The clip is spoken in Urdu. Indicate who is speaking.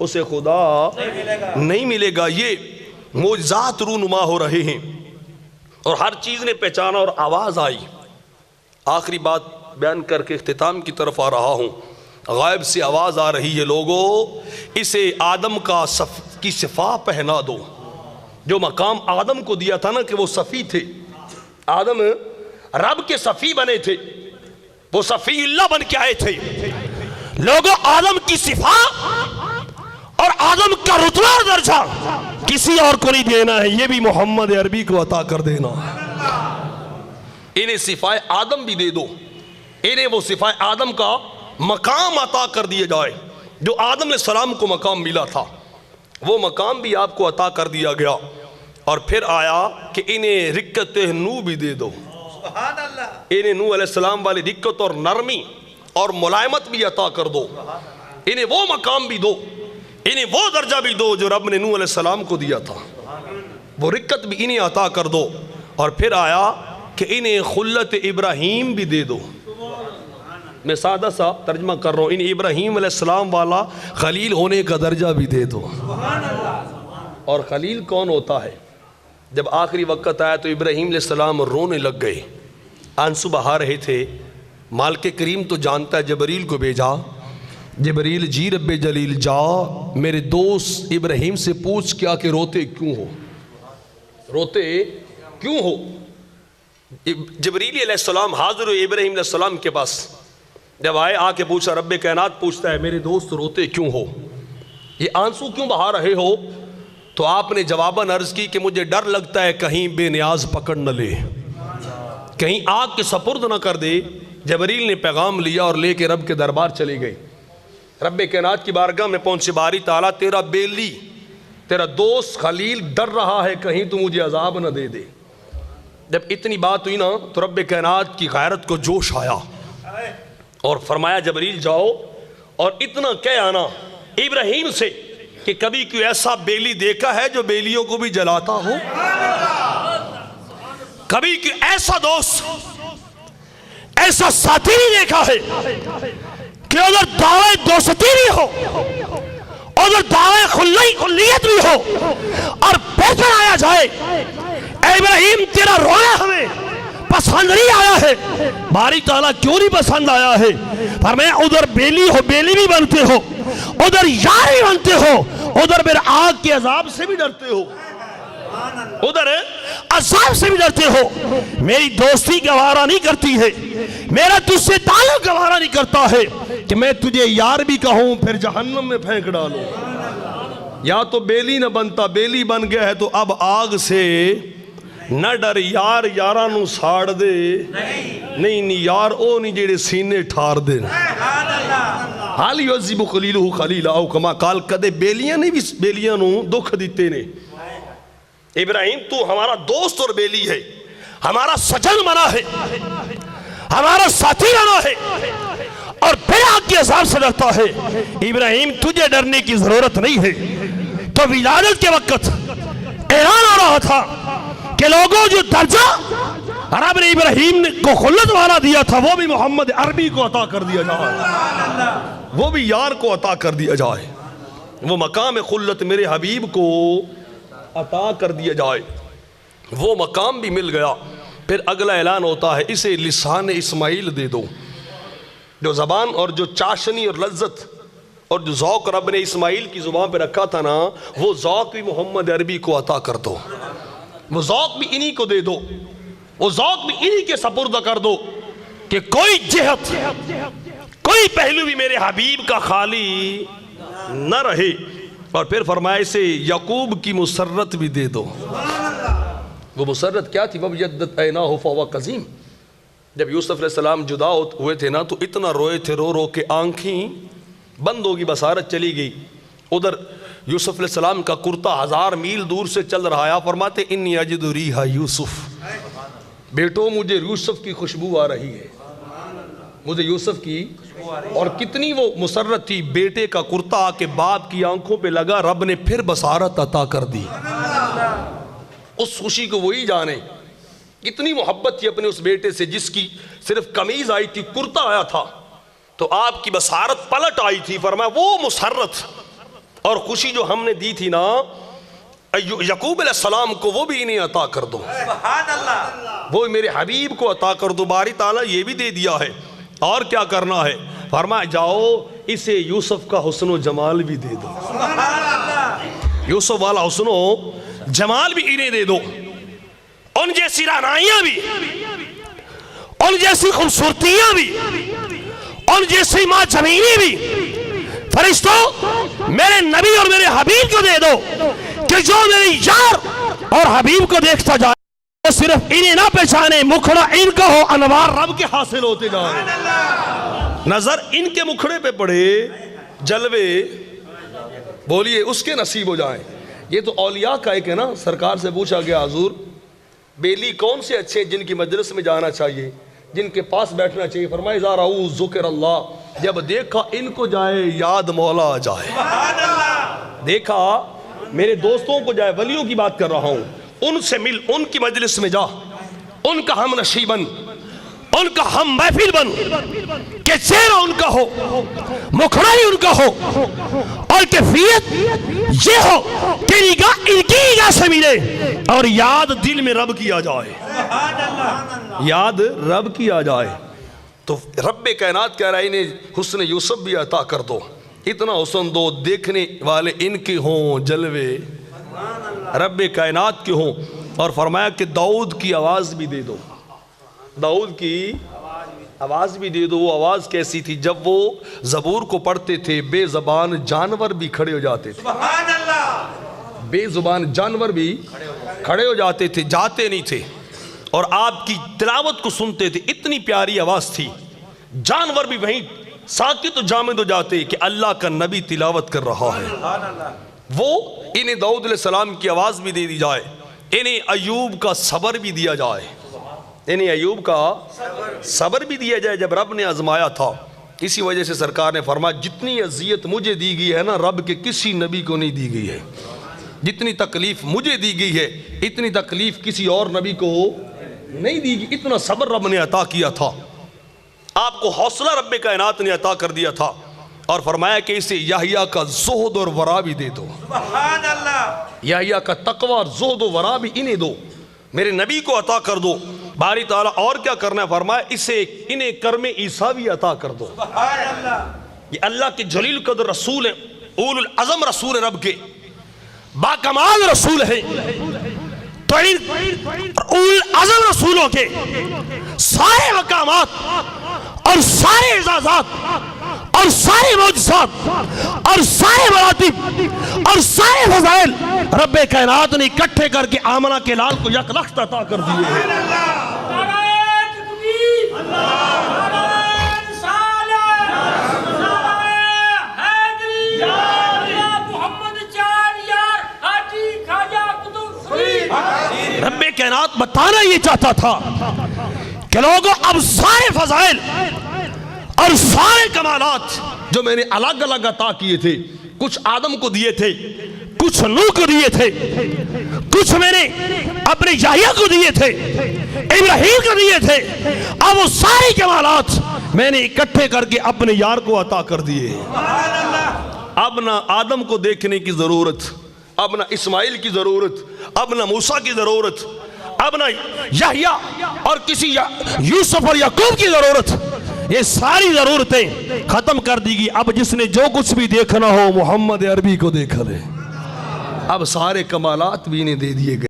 Speaker 1: اسے خدا نہیں ملے گا۔ یہ معجزات رونما ہو رہے ہیں اور ہر چیز نے پہچانا اور آواز آئی۔ آخری بات بیان کر کے اختتام کی طرف آ رہا ہوں۔ غائب سے آواز آ رہی ہے، لوگوں اسے آدم کی صفا پہنا دو۔ جو مقام آدم کو دیا تھا نا کہ وہ صفی تھے، آدم رب کے صفی بنے تھے، وہ صفی اللہ بن کے آئے تھے۔ لوگوں آدم کی صفا اور آدم کا رتبہ اور درجہ کسی اور کو نہیں دینا ہے، یہ بھی محمد عربی کو عطا کر دینا۔ انہیں صفائے آدم بھی دے دو، انہیں وہ صفائے آدم کا مقام عطا کر دیا جائے جو آدم علیہ السلام کو مقام ملا تھا، وہ مقام بھی آپ کو عطا کر دیا گیا۔ اور پھر آیا کہ انہیں رکت نو بھی دے دو، انہیں نو علیہ السلام والی رکت اور نرمی اور ملائمت بھی عطا کر دو، انہیں وہ مقام بھی دو، انہیں وہ درجہ بھی دو جو رب نے نو علیہ السلام کو دیا تھا، وہ رکت بھی انہیں عطا کر دو۔ اور پھر آیا کہ انہیں خلت ابراہیم بھی دے دو۔ میں سادہ سا ترجمہ کر رہا ہوں، انہیں ابراہیم علیہ السلام والا خلیل ہونے کا درجہ بھی دے دو۔ اور خلیل کون ہوتا ہے؟ جب آخری وقت آیا تو ابراہیم علیہ السلام رونے لگ گئے، آنسو بہا رہے تھے۔ مالک کریم تو جانتا ہے، جبریل کو بھیجا، جبریل جی رب جلیل جا میرے دوست ابراہیم سے پوچھ کیا کہ روتے کیوں ہو، روتے کیوں ہو۔ جبریل علیہ السلام حاضر ہوئے ابراہیم علیہ السلام کے پاس، جب آئے آ کے پوچھا، رب کائنات پوچھتا ہے میرے دوست روتے کیوں ہو، یہ آنسو کیوں بہا رہے ہو؟ تو آپ نے جواباً عرض کی کہ مجھے ڈر لگتا ہے کہیں بے نیاز پکڑ نہ لے، کہیں آگ کے سپرد نہ کر دے۔ جبریل نے پیغام لیا اور لے کے رب کے دربار چلے گئے۔ رب کائنات کی بارگاہ میں پہنچے، باری تعالیٰ تیرا بیلی، تیرا دوست خلیل ڈر رہا ہے کہیں تو مجھے عذاب نہ دے دے۔ جب اتنی بات ہوئی نا تو رب کائنات کی غیرت کو جوش آیا اور فرمایا جبریل جاؤ اور اتنا کہہ آنا ابراہیم سے کہ کبھی کوئی ایسا بیلی دیکھا ہے جو بیلیوں کو بھی جلاتا ہو؟ کبھی کوئی ایسا دوست، ایسا ساتھی نہیں دیکھا ہے کہ ادھر دعوے دوستی بھی ہو، ادھر دعوے خلیت بھی ہو، اور بہتر آیا جائے اے ابراہیم تیرا رونا ہمیں پسند نہیں آیا ہے۔ باری تعالیٰ کیوں نہیں پسند آیا ہے؟ فرمایا ادھر بیلی ہو، بیلی بھی بنتے ہو، ادھر یار بھی بنتے ہو، ادھر میرے آگ کے عذاب سے بھی ڈرتے ہو، ادھر عذاب سے بھی ڈرتے ہو۔ میری دوستی گوارا نہیں کرتی ہے، میرا تجھ سے تعلق گوارا نہیں کرتا ہے کہ میں تجھے یار بھی کہوں پھر جہنم میں پھینک ڈالوں۔ یا تو بیلی نہ بنتا، بیلی بن گیا ہے تو اب آگ سے نہ ڈر، یار یاراں نو ساڑ دے، نہیں یار او نہیں جیڑے سینے ٹھار دے۔ حال یعذب خلیلہ خلیلہ او کما قال، کدے بیلیاں نہیں بھی بیلیاں نو دکھ دیتے نے۔ ابراہیم تو ہمارا دوست اور بیلی ہے، ہمارا سجن بنا ہے، ہمارا ساتھی بنا ہے، اور پھر آگ کے عذاب سے ڈرتا ہے۔ ابراہیم تجھے ڈرنے کی ضرورت نہیں ہے۔ تو ولادت کے وقت اعلان ہو رہا تھا کہ لوگوں جو درجہ رب نے ابراہیم کو خلت والا دیا تھا وہ بھی محمد عربی کو عطا کر دیا جائے، وہ بھی یار کو عطا کر دیا جائے، وہ مقام خلت میرے حبیب کو عطا کر دیا جائے، وہ مقام بھی مل گیا۔ پھر اگلا اعلان ہوتا ہے اسے لسان اسماعیل دے دو، جو زبان اور جو چاشنی اور لذت اور جو ذوق رب نے اسماعیل کی زبان پہ رکھا تھا نا، وہ ذوق بھی محمد عربی کو عطا کر دو، وہ ذوق بھی انہی کو دے دو، وہ ذوق بھی انہی کے سپرد کر دو کہ کوئی جہت، کوئی پہلو بھی میرے حبیب کا خالی نہ رہے۔ اور پھر فرمایا اسے یعقوب کی مسرت بھی دے دو۔ وہ مسرت کیا تھی؟ وَبْيَدَّتْ عَيْنَاهُ فَهُوَ كَظِيمٌ۔ جب یوسف علیہ السلام جدا ہوئے تھے نا تو اتنا روئے تھے، رو رو کے آنکھیں بند ہوگی، بصارت چلی گئی۔ ادھر یوسف علیہ السلام کا کرتا 1000 میل دور سے چل رہا ہے، فرماتے انی اجد ریح یوسف، بیٹو مجھے یوسف کی خوشبو آ رہی ہے، مجھے یوسف کی۔ اور کتنی وہ مسرت تھی، بیٹے کا کرتا آ کے باپ کی آنکھوں پہ لگا، رب نے پھر بصارت عطا کر دی۔ اس خوشی کو وہی جانے، کتنی محبت تھی اپنے اس بیٹے سے جس کی صرف قمیض آئی تھی، کرتا آیا تھا تو آپ کی بصارت پلٹ آئی تھی۔ فرمایا وہ مسرت
Speaker 2: اور خوشی جو ہم نے دی تھی نا یعقوب علیہ السلام کو وہ بھی انہیں عطا کر دو، وہ میرے حبیب کو عطا کر دو۔ باری تعالیٰ یہ بھی دے دیا ہے، اور کیا کرنا ہے؟ فرمایا جاؤ اسے یوسف کا حسن و جمال بھی دے دو، یوسف والا حسن و جمال بھی انہیں دے دو، ان جیسی رعنائیاں بھی، ان جیسی خوبصورتیاں بھی، ان جیسی ماں جمینی بھی۔ فرشتوں میرے نبی اور میرے حبیب کو دے دو کہ جو میرے یار اور حبیب کو دیکھتا جائے وہ صرف انہیں نہ پہچانے، مکھڑا ان کا ہو، انوار رب کے حاصل ہوتے جائیں، نظر ان کے مکھڑے پہ پڑے، جلوے بولیے اس کے نصیب ہو جائیں۔ یہ تو اولیاء کا ایک ہے نا۔ سرکار سے پوچھا گیا حضور بیلی کون سے اچھے جن کی مجلس میں جانا چاہیے، جن کے پاس بیٹھنا چاہیے؟ فرمایا اذا رأوا ذکر اللہ، جب دیکھا ان کو جائے یاد مولا آ جائے، دیکھا میرے دوستوں کو جائے، ولیوں کی بات کر رہا ہوں، ان سے مل، ان کی مجلس میں جا، ان کا ہم نشیں بن، ان کا ہم محفل بن، کہ چہرہ ان کا ہو، مکھڑا ہی ان کا ہو، اور کیفیت یہ ہو کہ نگاہ ان کی نگاہ سے ملے اور یاد دل میں رب کی آ جائے، یاد رب کی آ جائے۔ تو رب کائنات کہہ رہا ہے انہیں حسن یوسف بھی عطا کر دو، اتنا حسن دو دیکھنے والے ان کے ہوں جلوے رب کائنات کے ہوں۔ اور فرمایا کہ داؤد کی آواز بھی دے دو، داؤد کی آواز بھی دے دو۔ وہ آواز کیسی تھی؟ جب وہ زبور کو پڑھتے تھے بے زبان جانور بھی کھڑے ہو جاتے تھے، بے زبان جانور بھی کھڑے ہو جاتے تھے، جاتے نہیں تھے، اور آپ کی تلاوت کو سنتے تھے، اتنی پیاری آواز تھی، جانور بھی وہیں ساکت و جامد ہو جاتے کہ اللہ کا نبی تلاوت کر رہا ہے۔ وہ انہیں داؤد علیہ السلام کی آواز بھی دے دی جائے، انہیں ایوب کا صبر بھی دیا جائے، انہیں ایوب کا صبر بھی دیا جائے جب رب نے آزمایا تھا۔ اسی وجہ سے سرکار نے فرمایا جتنی اذیت مجھے دی گئی ہے نا رب کے کسی نبی کو نہیں دی گئی ہے، جتنی تکلیف مجھے دی گئی ہے اتنی تکلیف کسی اور نبی کو نہیں دی گئی۔ اتنا صبر رب نے عطا کیا تھا، آپ کو حوصلہ رب کائنات نے عطا کر دیا تھا، اور فرمایا کہ اسے یحییٰ کا زہد اور ورع بھی دے دو، یحییٰ کا تقوی اور زہد و ورع بھی انہیں دو، میرے نبی کو عطا کر دو۔ باری تعالیٰ اور کیا کرنا ہے؟ فرمایا اسے انہیں کرم عیسیٰ بھی عطا کر دو۔ یہ اللہ کے جلیل قدر رسول ہیں، اول العظم رسول رب کے، با کمال رسول ہیں، تو ان اول العظم رسولوں کے سارے مقامات اور سارے اعزازات اور سارے معجزات اور سارے مراتب اور سارے فضائل رب کائنات نے اکٹھے کر کے آمنہ کے لال کو یک لخت عطا کر دیے ہیں۔ رب کائنات بتانا یہ چاہتا تھا کہ لوگوں اب سارے فضائل اور سارے کمالات جو میں نے الگ الگ عطا کیے تھے، کچھ آدم کو دیے تھے، کچھ نوح کو دیے تھے، کچھ میں نے اپنے یحییٰ کو دیے تھے، ابراہیم کو دیے تھے، اب وہ سارے کمالات میں نے اکٹھے کر کے اپنے یار کو عطا کر دیے۔ اب نہ آدم کو دیکھنے کی ضرورت، اب نہ اسماعیل کی ضرورت، اب نہ موسیٰ کی ضرورت، اب نہ یحییٰ اور کسی یوسف اور یعقوب کی ضرورت، یہ ساری ضرورتیں ختم کر دی گئی۔ اب جس نے جو کچھ بھی دیکھنا ہو محمد عربی کو دیکھ لے، اب سارے کمالات بھی انہیں دے دیے گئے۔